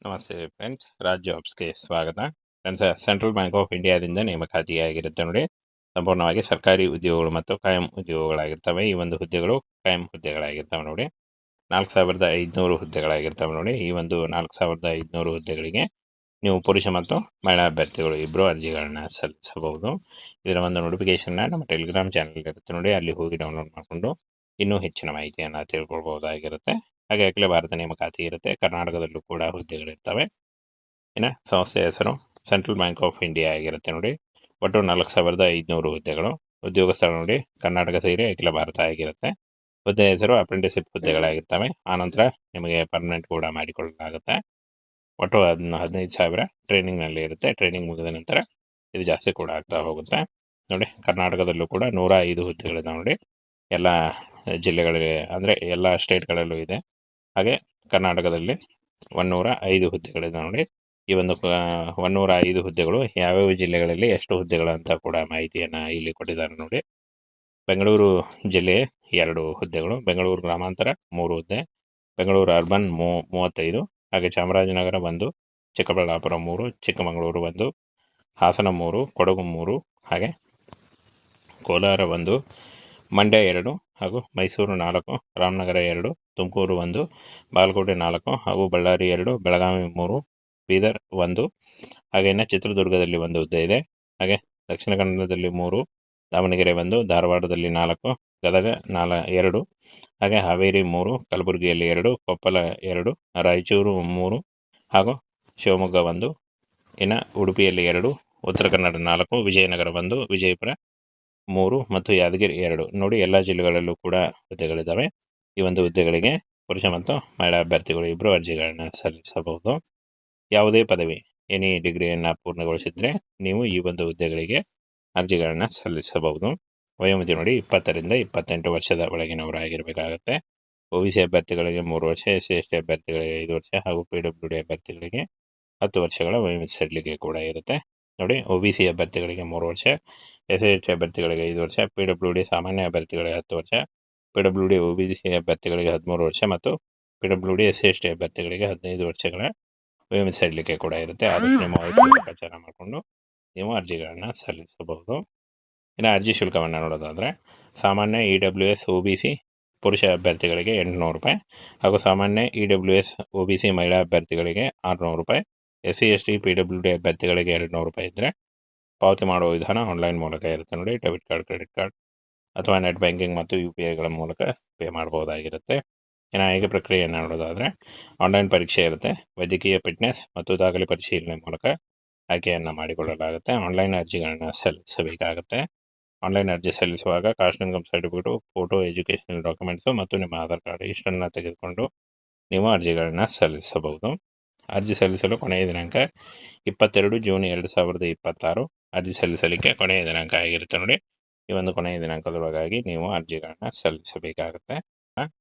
ನಮಸ್ತೆ ಫ್ರೆಂಡ್ಸ್, ರಾಜ್ ಜಾಬ್ಸ್ಗೆ ಸ್ವಾಗತ. Friends, central bank of ಇಂಡಿಯಾದಿಂದ ನೇಮಕಾತಿಯಾಗಿರುತ್ತೆ ನೋಡಿ. ಸಂಪೂರ್ಣವಾಗಿ ಸರ್ಕಾರಿ ಉದ್ಯೋಗಗಳು ಮತ್ತು ಕಾಯಂ ಉದ್ಯೋಗಗಳಾಗಿರ್ತವೆ. ಈ ಒಂದು ಹುದ್ದೆಗಳು ಕಾಯಂ ಹುದ್ದೆಗಳಾಗಿರ್ತವೆ ನೋಡಿ. 4500 ಹುದ್ದೆಗಳಾಗಿರ್ತವೆ ನೋಡಿ. ಈ ಒಂದು 4500 ಹುದ್ದೆಗಳಿಗೆ ನೀವು ಪುರುಷ ಮತ್ತು ಮಹಿಳಾ ಅಭ್ಯರ್ಥಿಗಳು ಇಬ್ಬರು ಅರ್ಜಿಗಳನ್ನ ಸಲ್ಲಿಸಬಹುದು. ಇದರ ಒಂದು ನೋಟಿಫಿಕೇಶನ್ನ ನಮ್ಮ ಟೆಲಿಗ್ರಾಮ್ ಚಾನಲ್ ಇರುತ್ತೆ ನೋಡಿ, ಅಲ್ಲಿ ಹೋಗಿ ಡೌನ್ಲೋಡ್ ಮಾಡಿಕೊಂಡು ಇನ್ನೂ ಹೆಚ್ಚಿನ ಮಾಹಿತಿಯನ್ನು ತಿಳ್ಕೊಳ್ಬಹುದಾಗಿರುತ್ತೆ. ಹಾಗೆ ಅಖಿಲ ಭಾರತ ನೇಮಕಾತಿ ಇರುತ್ತೆ. ಕರ್ನಾಟಕದಲ್ಲೂ ಕೂಡ ಹುದ್ದೆಗಳಿರ್ತವೆ. ಇನ್ನು ಸಂಸ್ಥೆಯ ಹೆಸರು ಸೆಂಟ್ರಲ್ ಬ್ಯಾಂಕ್ ಆಫ್ ಇಂಡಿಯಾ ಆಗಿರುತ್ತೆ ನೋಡಿ. ಒಟ್ಟು 4500 ಹುದ್ದೆಗಳು. ಉದ್ಯೋಗ ಸ್ಥಳ ನೋಡಿ ಕರ್ನಾಟಕ ಸೇರಿ ಅಖಿಲ ಭಾರತ ಆಗಿರುತ್ತೆ. ಹುದ್ದೆ ಹೆಸರು ಅಪ್ರೆಂಟಿಸಿಪ್ ಹುದ್ದೆಗಳಾಗಿರ್ತವೆ. ಆನಂತರ ನಿಮಗೆ ಪರ್ಮನೆಂಟ್ ಕೂಡ ಮಾಡಿಕೊಳ್ಳಲಾಗುತ್ತೆ. ಒಟ್ಟು 15,000 ಟ್ರೈನಿಂಗ್ನಲ್ಲಿ ಇರುತ್ತೆ. ಟ್ರೈನಿಂಗ್ ಮುಗಿದ ನಂತರ ಇದು ಜಾಸ್ತಿ ಕೂಡ ಆಗ್ತಾ ಹೋಗುತ್ತೆ ನೋಡಿ. ಕರ್ನಾಟಕದಲ್ಲೂ ಕೂಡ 105 ಹುದ್ದೆಗಳಿದೆ ನೋಡಿ. ಎಲ್ಲ ಜಿಲ್ಲೆಗಳಲ್ಲಿ ಅಂದರೆ ಎಲ್ಲ ಸ್ಟೇಟ್ಗಳಲ್ಲೂ ಇದೆ. ಹಾಗೆ ಕರ್ನಾಟಕದಲ್ಲಿ 105 ಹುದ್ದೆಗಳಿದೆ ನೋಡಿ. ಈ ಒಂದು 105 ಹುದ್ದೆಗಳು ಯಾವ್ಯಾವ ಜಿಲ್ಲೆಗಳಲ್ಲಿ ಎಷ್ಟು ಹುದ್ದೆಗಳು ಅಂತ ಕೂಡ ಮಾಹಿತಿಯನ್ನು ಇಲ್ಲಿ ಕೊಟ್ಟಿದ್ದಾರೆ ನೋಡಿ. ಬೆಂಗಳೂರು ಜಿಲ್ಲೆ 2 ಹುದ್ದೆಗಳು, ಬೆಂಗಳೂರು ಗ್ರಾಮಾಂತರ 3 ಹುದ್ದೆ, ಬೆಂಗಳೂರು ಅರ್ಬನ್ 35, ಹಾಗೆ ಚಾಮರಾಜನಗರ 1, ಚಿಕ್ಕಬಳ್ಳಾಪುರ 3, ಚಿಕ್ಕಮಗಳೂರು 1, ಹಾಸನ 3, ಕೊಡಗು 3, ಹಾಗೆ ಕೋಲಾರ 1, ಮಂಡ್ಯ 2, ಹಾಗೂ ಮೈಸೂರು 4, ರಾಮನಗರ 2, ತುಮಕೂರು 1, ಬಾಗಲಕೋಟೆ 4, ಹಾಗೂ ಬಳ್ಳಾರಿ 2, ಬೆಳಗಾವಿ 3, ಬೀದರ್ 1, ಹಾಗೆಯೇ ಚಿತ್ರದುರ್ಗದಲ್ಲಿ 1 ಹುದ್ದೆ ಇದೆ. ಹಾಗೆ ದಕ್ಷಿಣ ಕನ್ನಡದಲ್ಲಿ 3, ದಾವಣಗೆರೆ 1, ಧಾರವಾಡದಲ್ಲಿ 4, ಗದಗ 2, ಹಾಗೆ ಹಾವೇರಿ 3, ಕಲಬುರಗಿಯಲ್ಲಿ 2, ಕೊಪ್ಪಳ 2, ರಾಯಚೂರು 3, ಹಾಗೂ ಶಿವಮೊಗ್ಗ 1, ಇನ್ನು ಉಡುಪಿಯಲ್ಲಿ 2, ಉತ್ತರ ಕನ್ನಡ 4, ವಿಜಯನಗರ 1, ವಿಜಯಪುರ 3 ಮತ್ತು ಯಾದಗಿರಿ 2 ನೋಡಿ. ಎಲ್ಲ ಜಿಲ್ಲೆಗಳಲ್ಲೂ ಕೂಡ ಹುದ್ದೆಗಳಿದ್ದಾವೆ. ಈ ಒಂದು ಹುದ್ದೆಗಳಿಗೆ ಪುರುಷ ಮತ್ತು ಮಹಿಳಾ ಅಭ್ಯರ್ಥಿಗಳು ಇಬ್ಬರು ಅರ್ಜಿಗಳನ್ನ ಸಲ್ಲಿಸಬಹುದು. ಯಾವುದೇ ಪದವಿ ಎನಿ ಡಿಗ್ರಿಯನ್ನು ಪೂರ್ಣಗೊಳಿಸಿದರೆ ನೀವು ಈ ಒಂದು ಹುದ್ದೆಗಳಿಗೆ ಅರ್ಜಿಗಳನ್ನ ಸಲ್ಲಿಸಬಹುದು. ವಯೋಮಿತಿ ನೋಡಿ 20ರಿಂದ 28 ವರ್ಷದ ಒಳಗಿನವರಾಗಿರಬೇಕಾಗತ್ತೆ. OBC ಅಭ್ಯರ್ಥಿಗಳಿಗೆ 3 ವರ್ಷ, SC/ST ಅಭ್ಯರ್ಥಿಗಳಿಗೆ 5 ವರ್ಷ, ಹಾಗೂ PWD ಅಭ್ಯರ್ಥಿಗಳಿಗೆ 10 ವರ್ಷಗಳ ವಯೋಮಿತಿ ಸಡಿಲಿಕೆ ಕೂಡ ಇರುತ್ತೆ ನೋಡಿ. OBC ಅಭ್ಯರ್ಥಿಗಳಿಗೆ 3 ವರ್ಷ, SC/ST ಅಭ್ಯರ್ಥಿಗಳಿಗೆ 5 ವರ್ಷ, PWD ಸಾಮಾನ್ಯ ಅಭ್ಯರ್ಥಿಗಳಿಗೆ 10 ವರ್ಷ, PWD OBC ಅಭ್ಯರ್ಥಿಗಳಿಗೆ 13 ವರ್ಷ, ಮತ್ತು PWD SC/ST ಅಭ್ಯರ್ಥಿಗಳಿಗೆ 15 ವರ್ಷಗಳ ವಯೋಮಿತಿ ಸಡಿಲಿಕೆ ಕೂಡ ಇರುತ್ತೆ. ಆದಷ್ಟು ನಿಮ್ಮ ವಯಸ್ಸನ್ನು ಲೆಕ್ಕಾಚಾರ ಮಾಡಿಕೊಂಡು ನೀವು ಅರ್ಜಿಗಳನ್ನು ಸಲ್ಲಿಸಬಹುದು. ಇನ್ನು ಅರ್ಜಿ ಶುಲ್ಕವನ್ನು ನೋಡೋದಾದರೆ, ಸಾಮಾನ್ಯ EWS OBC ಪುರುಷ ಅಭ್ಯರ್ಥಿಗಳಿಗೆ 800 ರೂಪಾಯಿ, ಹಾಗೂ ಸಾಮಾನ್ಯ EWS OBC ಮಹಿಳಾ ಅಭ್ಯರ್ಥಿಗಳಿಗೆ 600 ರೂಪಾಯಿ, SC/ST PWD ಅಭ್ಯರ್ಥಿಗಳಿಗೆ 200 ರೂಪಾಯಿ ಇದ್ದರೆ ಪಾವತಿ ಮಾಡುವ ವಿಧಾನ ಆನ್ಲೈನ್ ಮೂಲಕ ಇರುತ್ತೆ ನೋಡಿ. ಡೆಬಿಟ್ ಕಾರ್ಡ್, ಕ್ರೆಡಿಟ್ ಕಾರ್ಡ್ ಅಥವಾ ನೆಟ್ ಬ್ಯಾಂಕಿಂಗ್ ಮತ್ತು UPIಗಳ ಮೂಲಕ ಪೇ ಮಾಡ್ಬೋದಾಗಿರುತ್ತೆ. ಇನ್ನು ಆಯ್ಕೆ ಪ್ರಕ್ರಿಯೆಯನ್ನು ನೋಡೋದಾದರೆ, ಆನ್ಲೈನ್ ಪರೀಕ್ಷೆ ಇರುತ್ತೆ. ವೈದ್ಯಕೀಯ ಫಿಟ್ನೆಸ್ ಮತ್ತು ದಾಖಲೆ ಪರಿಶೀಲನೆ ಮೂಲಕ ಆಯ್ಕೆಯನ್ನು ಮಾಡಿಕೊಳ್ಳಲಾಗುತ್ತೆ. ಆನ್ಲೈನ್ ಅರ್ಜಿಗಳನ್ನು ಸಲ್ಲಿಸಬೇಕಾಗುತ್ತೆ. ಆನ್ಲೈನ್ ಅರ್ಜಿ ಸಲ್ಲಿಸುವಾಗ caste income certificate, photo, educational documents ಮತ್ತು ನಿಮ್ಮ ಆಧಾರ್ ಕಾರ್ಡ್ ಇಷ್ಟನ್ನು ತೆಗೆದುಕೊಂಡು ನೀವು ಅರ್ಜಿಗಳನ್ನ ಸಲ್ಲಿಸಬಹುದು. ಅರ್ಜಿ ಸಲ್ಲಿಸಲು ಕೊನೆಯ ದಿನಾಂಕ 22 ಜೂನ್ 2026 ಅರ್ಜಿ ಸಲ್ಲಿಸಲಿಕ್ಕೆ ಕೊನೆಯ ದಿನಾಂಕ ಆಗಿರುತ್ತೆ ನೋಡಿ. ಈ ಒಂದು ಕೊನೆಯ ದಿನಾಂಕದೊಳಗಾಗಿ ನೀವು ಅರ್ಜಿಗಳನ್ನ ಸಲ್ಲಿಸಬೇಕಾಗುತ್ತೆ.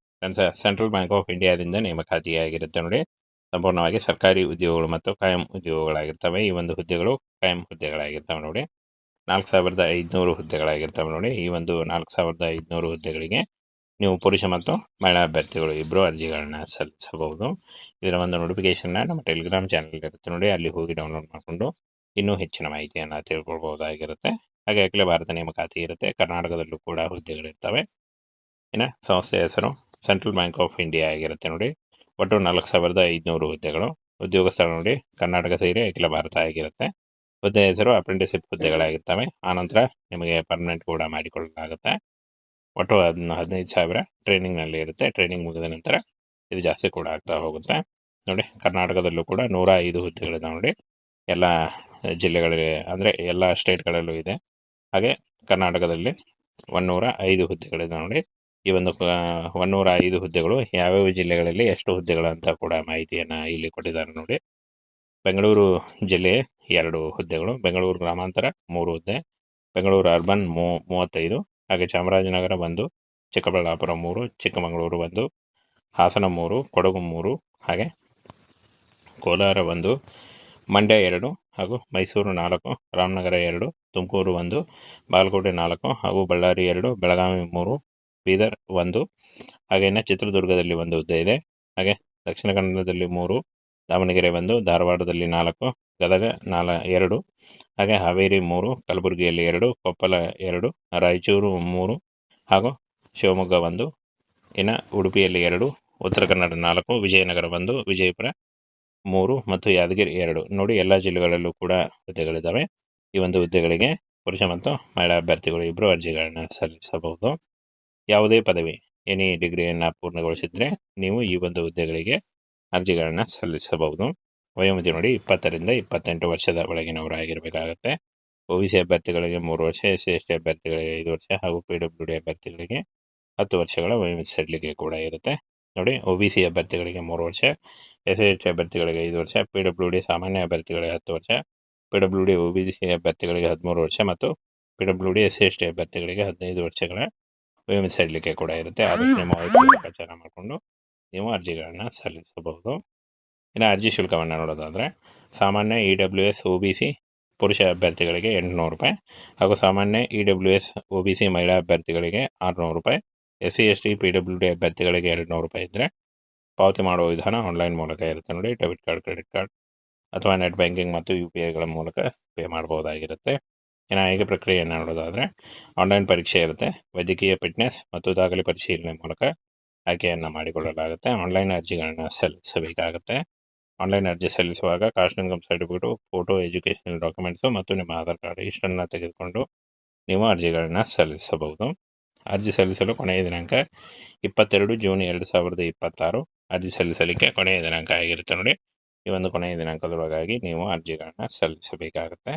ಸೆಂಟ್ರಲ್ ಬ್ಯಾಂಕ್ ಆಫ್ ಇಂಡಿಯಾದಿಂದ ನೇಮಕಾತಿಯಾಗಿರುತ್ತೆ ನೋಡಿ. ಸಂಪೂರ್ಣವಾಗಿ ಸರ್ಕಾರಿ ಉದ್ಯೋಗಗಳು ಮತ್ತು ಕಾಯಂ ಉದ್ಯೋಗಗಳಾಗಿರ್ತವೆ. ಈ ಒಂದು ಹುದ್ದೆಗಳು ಕಾಯಂ ಹುದ್ದೆಗಳಾಗಿರ್ತವೆ ನೋಡಿ. 4500 ಹುದ್ದೆಗಳಾಗಿರ್ತವೆ ನೋಡಿ. ಈ ಒಂದು 4500 ಹುದ್ದೆಗಳಿಗೆ ನೀವು ಪುರುಷ ಮತ್ತು ಮಹಿಳಾ ಅಭ್ಯರ್ಥಿಗಳು ಇಬ್ಬರು ಅರ್ಜಿಗಳನ್ನ ಸಲ್ಲಿಸಬಹುದು. ಇದರ ಒಂದು ನೋಟಿಫಿಕೇಶನ್ನ ನಮ್ಮ ಟೆಲಿಗ್ರಾಮ್ ಚಾನಲ್ ಇರುತ್ತೆ ನೋಡಿ, ಅಲ್ಲಿ ಹೋಗಿ ಡೌನ್ಲೋಡ್ ಮಾಡಿಕೊಂಡು ಇನ್ನೂ ಹೆಚ್ಚಿನ ಮಾಹಿತಿಯನ್ನು ತಿಳ್ಕೊಳ್ಬಹುದಾಗಿರುತ್ತೆ. ಹಾಗೆ ಅಖಿಲ ಭಾರತ ನೇಮಕಾತಿ ಇರುತ್ತೆ. ಕರ್ನಾಟಕದಲ್ಲೂ ಕೂಡ ಹುದ್ದೆಗಳಿರ್ತವೆ. ಇನ್ನು ಸಂಸ್ಥೆಯ ಹೆಸರು ಸೆಂಟ್ರಲ್ ಬ್ಯಾಂಕ್ ಆಫ್ ಇಂಡಿಯಾ ಆಗಿರುತ್ತೆ ನೋಡಿ. ಒಟ್ಟು 4500 ಹುದ್ದೆಗಳು. ಉದ್ಯೋಗ ಸ್ಥಳ ನೋಡಿ ಕರ್ನಾಟಕ ಸೇರಿ ಅಖಿಲ ಭಾರತ ಆಗಿರುತ್ತೆ. ಹುದ್ದೆ ಹೆಸರು ಅಪ್ರೆಂಟಿಸಿಪ್ ಹುದ್ದೆಗಳಾಗಿರ್ತವೆ. ಆನಂತರ ನಿಮಗೆ ಪರ್ಮನೆಂಟ್ ಕೂಡ ಮಾಡಿಕೊಳ್ಳಲಾಗುತ್ತೆ. ಒಟ್ಟು 15,000 ಟ್ರೈನಿಂಗ್ನಲ್ಲಿ ಇರುತ್ತೆ. ಟ್ರೈನಿಂಗ್ ಮುಗಿದ ನಂತರ ಇದು ಜಾಸ್ತಿ ಕೂಡ ಆಗ್ತಾ ಹೋಗುತ್ತೆ ನೋಡಿ. ಕರ್ನಾಟಕದಲ್ಲೂ ಕೂಡ 105 ಹುದ್ದೆಗಳಿದೆ ನೋಡಿ. ಎಲ್ಲ ಜಿಲ್ಲೆಗಳಲ್ಲಿ ಅಂದರೆ ಎಲ್ಲ ಸ್ಟೇಟ್ಗಳಲ್ಲೂ ಇದೆ. ಹಾಗೆ ಕರ್ನಾಟಕದಲ್ಲಿ 105 ಹುದ್ದೆಗಳಿದೆ ನೋಡಿ. ಈ ಒಂದು 105 ಹುದ್ದೆಗಳು ಯಾವ್ಯಾವ ಜಿಲ್ಲೆಗಳಲ್ಲಿ ಎಷ್ಟು ಹುದ್ದೆಗಳು ಅಂತ ಕೂಡ ಮಾಹಿತಿಯನ್ನು ಇಲ್ಲಿ ಕೊಟ್ಟಿದ್ದಾರೆ ನೋಡಿ. ಬೆಂಗಳೂರು ಜಿಲ್ಲೆ 2 ಹುದ್ದೆಗಳು, ಬೆಂಗಳೂರು ಗ್ರಾಮಾಂತರ 3 ಹುದ್ದೆ, ಬೆಂಗಳೂರು ಅರ್ಬನ್ 35, ಹಾಗೆ ಚಾಮರಾಜನಗರ 1, ಚಿಕ್ಕಬಳ್ಳಾಪುರ 3, ಚಿಕ್ಕಮಗಳೂರು 1, ಹಾಸನ 3, ಕೊಡಗು 3, ಹಾಗೆ ಕೋಲಾರ 1, ಮಂಡ್ಯ 2, ಹಾಗೂ ಮೈಸೂರು 4, ರಾಮನಗರ 2, ತುಮಕೂರು 1, ಬಾಗಲಕೋಟೆ 4, ಹಾಗೂ ಬಳ್ಳಾರಿ 2, ಬೆಳಗಾವಿ 3, ಬೀದರ್ 1, ಹಾಗೆಯೇ ಚಿತ್ರದುರ್ಗದಲ್ಲಿ 1 ಹುದ್ದೆ ಇದೆ. ಹಾಗೆ ದಕ್ಷಿಣ ಕನ್ನಡದಲ್ಲಿ 3, ದಾವಣಗೆರೆ 1, ಧಾರವಾಡದಲ್ಲಿ 4, ಗದಗ 2, ಹಾಗೆ ಹಾವೇರಿ 3, ಕಲಬುರಗಿಯಲ್ಲಿ 2, ಕೊಪ್ಪಳ 2, ರಾಯಚೂರು 3 ಹಾಗೂ ಶಿವಮೊಗ್ಗ 1, ಇನ್ನು ಉಡುಪಿಯಲ್ಲಿ 2, ಉತ್ತರ ಕನ್ನಡ 4, ವಿಜಯನಗರ 1, ವಿಜಯಪುರ 3 ಮತ್ತು ಯಾದಗಿರಿ 2 ನೋಡಿ ಎಲ್ಲ ಜಿಲ್ಲೆಗಳಲ್ಲೂ ಕೂಡ ಹುದ್ದೆಗಳಿದ್ದಾವೆ. ಈ ಒಂದು ಹುದ್ದೆಗಳಿಗೆ ಪುರುಷ ಮತ್ತು ಮಹಿಳಾ ಅಭ್ಯರ್ಥಿಗಳು ಇಬ್ಬರು ಅರ್ಜಿಗಳನ್ನು ಸಲ್ಲಿಸಬಹುದು. ಯಾವುದೇ ಪದವಿ ಎನಿ ಡಿಗ್ರಿಯನ್ನು ಪೂರ್ಣಗೊಳಿಸಿದರೆ ನೀವು ಈ ಒಂದು ಹುದ್ದೆಗಳಿಗೆ ಅರ್ಜಿಗಳನ್ನು ಸಲ್ಲಿಸಬಹುದು. ವಯೋಮಿತಿ ನೋಡಿ 20 ರಿಂದ 28 ವರ್ಷದ ಒಳಗಿನವರು ಆಗಿರಬೇಕಾಗುತ್ತೆ. OBC ಅಭ್ಯರ್ಥಿಗಳಿಗೆ 3 ವರ್ಷ, SC/ST ಅಭ್ಯರ್ಥಿಗಳಿಗೆ 5 ವರ್ಷ ಹಾಗೂ PWD ಅಭ್ಯರ್ಥಿಗಳಿಗೆ 10 ವರ್ಷಗಳ ವಯೋಮಿತಿ ಸಡಿಲಿಕೆ ಕೂಡ ಇರುತ್ತೆ. ನೋಡಿ, OBC ಅಭ್ಯರ್ಥಿಗಳಿಗೆ 3 ವರ್ಷ, SC/ST ಅಭ್ಯರ್ಥಿಗಳಿಗೆ 5 ವರ್ಷ, PWD ಸಾಮಾನ್ಯ ಅಭ್ಯರ್ಥಿಗಳಿಗೆ 10 ವರ್ಷ, PWD OBC ಅಭ್ಯರ್ಥಿಗಳಿಗೆ 13 ವರ್ಷ ಮತ್ತು PWD SC/ST ಅಭ್ಯರ್ಥಿಗಳಿಗೆ 15 ವರ್ಷಗಳ ವಯೋಮಿತಿ ಸಡಿಲಿಕೆ ಕೂಡ ಇರುತ್ತೆ. ಆದಷ್ಟು ನಿಮ್ಮ ವಯಸ್ಸನ್ನು ಪ್ರಚಾರ ಮಾಡಿಕೊಂಡು ನೀವು ಅರ್ಜಿಗಳನ್ನು ಸಲ್ಲಿಸಬಹುದು. ಇನ್ನು ಅರ್ಜಿ ಶುಲ್ಕವನ್ನು ನೋಡೋದಾದರೆ ಸಾಮಾನ್ಯ EWS OBC ಪುರುಷ ಅಭ್ಯರ್ಥಿಗಳಿಗೆ 800 ರೂಪಾಯಿ ಹಾಗೂ ಸಾಮಾನ್ಯ EWS OBC ಮಹಿಳಾ ಅಭ್ಯರ್ಥಿಗಳಿಗೆ 600 ರೂಪಾಯಿ, SC/ST PWD ಅಭ್ಯರ್ಥಿಗಳಿಗೆ 200 ರೂಪಾಯಿ ಇದ್ದರೆ ಪಾವತಿ ಮಾಡುವ ವಿಧಾನ ಆನ್ಲೈನ್ ಮೂಲಕ ಇರುತ್ತೆ. ನೋಡಿ, ಡೆಬಿಟ್ ಕಾರ್ಡ್, ಕ್ರೆಡಿಟ್ ಕಾರ್ಡ್ ಅಥವಾ ನೆಟ್ ಬ್ಯಾಂಕಿಂಗ್ ಮತ್ತು UPIಗಳ ಮೂಲಕ ಪೇ ಮಾಡಬಹುದಾಗಿರುತ್ತೆ. ಇನ್ನು ಆಯ್ಕೆ ಪ್ರಕ್ರಿಯೆಯನ್ನು ನೋಡೋದಾದರೆ ಆನ್ಲೈನ್ ಪರೀಕ್ಷೆ ಇರುತ್ತೆ. ವೈದ್ಯಕೀಯ ಫಿಟ್ನೆಸ್ ಮತ್ತು ದಾಖಲೆ ಪರಿಶೀಲನೆ ಮೂಲಕ ಆಯ್ಕೆಯನ್ನು ಮಾಡಿಕೊಳ್ಳಲಾಗುತ್ತೆ. ಆನ್ಲೈನ್ ಅರ್ಜಿಗಳನ್ನು ಸಲ್ಲಿಸಬೇಕಾಗುತ್ತೆ. ಆನ್ಲೈನ್ ಅರ್ಜಿ ಸಲ್ಲಿಸುವಾಗ caste income certificate, photo, educational documents ಮತ್ತು ನಿಮ್ಮ ಆಧಾರ್ ಕಾರ್ಡ್ ಇಷ್ಟನ್ನು ತೆಗೆದುಕೊಂಡು ನೀವು ಅರ್ಜಿಗಳನ್ನು ಸಲ್ಲಿಸಬಹುದು. ಅರ್ಜಿ ಸಲ್ಲಿಸಲು ಕೊನೆಯ ದಿನಾಂಕ 22 ಜೂನ್ 2026 ಅರ್ಜಿ ಸಲ್ಲಿಸಲಿಕ್ಕೆ ಕೊನೆಯ ದಿನಾಂಕ ಆಗಿರುತ್ತೆ. ನೋಡಿ, ಈ ಒಂದು ಕೊನೆಯ ದಿನಾಂಕದೊಳಗಾಗಿ ನೀವು ಅರ್ಜಿಗಳನ್ನು ಸಲ್ಲಿಸಬೇಕಾಗುತ್ತೆ.